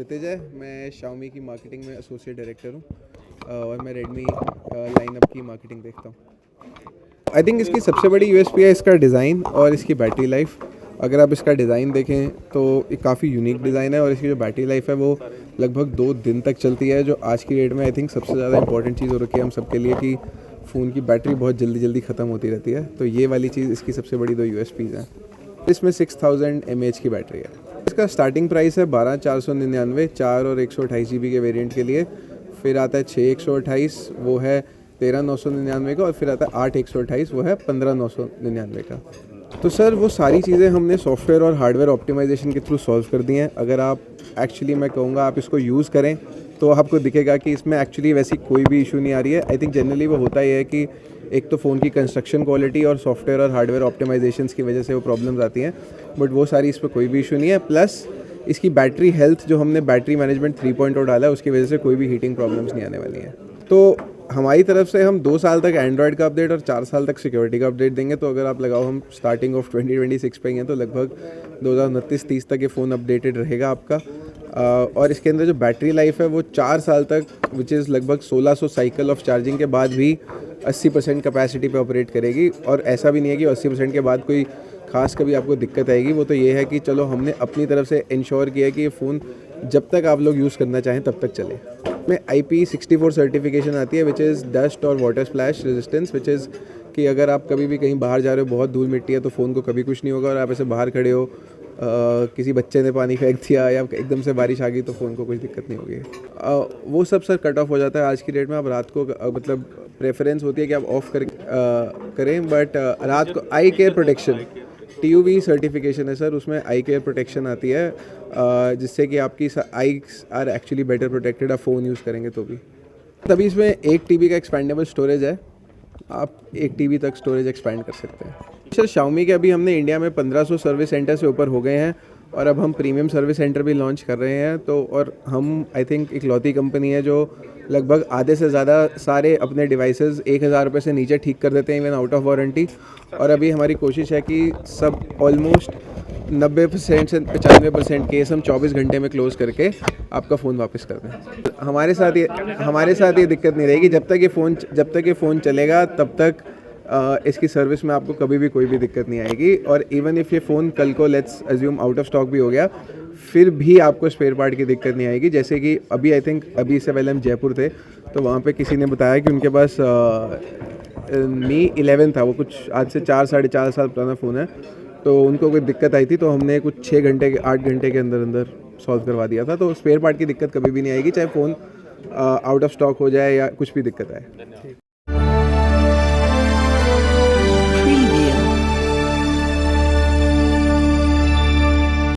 ऋतिज है, मैं Xiaomi की मार्केटिंग में एसोसिएट डायरेक्टर हूँ और मैं रेडमी लाइनअप की मार्केटिंग देखता हूँ। आई थिंक इसकी सबसे बड़ी यूएसपी है इसका डिज़ाइन और इसकी बैटरी लाइफ। अगर आप इसका डिज़ाइन देखें तो ये काफ़ी यूनिक डिज़ाइन है और इसकी जो बैटरी लाइफ है वो लगभग 2 दिन तक चलती है, जो आज की डेट में आई थिंक सबसे ज़्यादा इंपॉर्टेंट चीज़ हो रखी है हम सबके लिए कि फ़ोन की बैटरी बहुत जल्दी ख़त्म होती रहती है। तो ये वाली चीज़ इसकी सबसे बड़ी 2 यूएसपीज़ हैं। इसमें 6000 mAh की बैटरी है। इसका स्टार्टिंग प्राइस है 12499 4 और 128 GB के वेरिएंट के लिए। फिर आता है 6 128, वो है 13999 का, और फिर आता है 8 128, वो है 15999 का। तो सर वो सारी चीज़ें हमने सॉफ्टवेयर और हार्डवेयर ऑप्टिमाइजेशन के थ्रू सॉल्व कर दी हैं। अगर आप एक्चुअली मैं कहूँगा आप इसको यूज़ करें तो आपको दिखेगा कि इसमें एक्चुअली वैसी कोई भी इशू नहीं आ रही है। आई थिंक जनरली वो होता ही है कि एक तो फ़ोन की कंस्ट्रक्शन क्वालिटी और सॉफ्टवेयर और हार्डवेयर ऑप्टिमाइजेशंस की वजह से वो प्रॉब्लम्स आती हैं, बट वो सारी इस पर कोई भी इशू नहीं है। प्लस इसकी बैटरी हेल्थ जो हमने बैटरी मैनेजमेंट 3.0 डाला है उसकी वजह से कोई भी हीटिंग प्रॉब्लम्स नहीं आने वाली हैं। तो हमारी तरफ से हम 2 साल तक एंड्रॉयड का अपडेट और 4 साल तक सिक्योरिटी का अपडेट देंगे। तो अगर आप लगाओ हम स्टार्टिंग ऑफ 2026 पे हैं तो लगभग 2029-30 तक ये फ़ोन अपडेटेड रहेगा आपका। और इसके अंदर जो बैटरी लाइफ है वो 4 साल तक, विच इज़ लगभग 1600 साइकिल ऑफ चार्जिंग के बाद भी 80% कैपेसिटी पे ऑपरेट करेगी। और ऐसा भी नहीं है कि 80% के बाद कोई खास कभी आपको दिक्कत आएगी। वो तो ये है कि चलो हमने अपनी तरफ से इंश्योर किया कि ये फ़ोन जब तक आप लोग यूज़ करना चाहें तब तक चले। में IP64 सर्टिफिकेशन आती है, विच इज़ डस्ट और water splash resistance, which is कि अगर आप कभी भी कहीं बाहर जा रहे हो, बहुत धूल मिट्टी है, तो फ़ोन को कभी कुछ नहीं होगा। और आप ऐसे बाहर खड़े हो, किसी बच्चे ने पानी फेंक दिया या एकदम से बारिश आ गई तो फ़ोन को कुछ दिक्कत नहीं होगी। वो सब सर कट ऑफ हो जाता है आज की डेट में। आप रात को मतलब प्रेफरेंस होती है कि आप ऑफ करें, बट रात को eye care protection TUV certification है सर, उसमें आई केयर प्रोटेक्शन आती है जिससे कि आपकी eyes are actually better protected आप फ़ोन यूज़ करेंगे तो भी। तभी इसमें 1 TB का एक्सपेंडेबल स्टोरेज है, आप 1 TB तक स्टोरेज एक्सपेंड कर सकते हैं। सर Xiaomi के अभी हमने इंडिया में 1500 सर्विस सेंटर से ऊपर हो गए हैं और अब हम प्रीमियम सर्विस सेंटर भी लॉन्च कर रहे हैं। तो और हम आई थिंक इकलौती कंपनी है जो लगभग आधे से ज़्यादा सारे अपने डिवाइसेस 1000 रुपये से नीचे ठीक कर देते हैं, इवन आउट ऑफ वारंटी। और अभी हमारी कोशिश है कि सब ऑलमोस्ट 90% से 95% केस हम 24 घंटे में क्लोज़ करके आपका फ़ोन वापस कर दें। हमारे साथ ये दिक्कत नहीं रहेगी। जब तक ये फ़ोन चलेगा तब तक इसकी सर्विस में आपको कभी भी कोई भी दिक्कत नहीं आएगी। और इवन इफ़ ये फ़ोन कल को let's assume out of stock भी हो गया, फिर भी आपको स्पेयर पार्ट की दिक्कत नहीं आएगी। जैसे कि अभी आई थिंक अभी इससे पहले हम जयपुर थे तो वहाँ पे किसी ने बताया कि उनके पास Mi 11 था, वो कुछ आज से 4 साढ़े 4 साल पुराना फ़ोन है। तो उनको कोई दिक्कत आई थी तो हमने कुछ 6 घंटे के 8 घंटे के अंदर सॉल्व करवा दिया था। तो स्पेयर पार्ट की दिक्कत कभी भी नहीं आएगी, चाहे फ़ोन आउट ऑफ स्टॉक हो जाए या कुछ भी दिक्कत आए।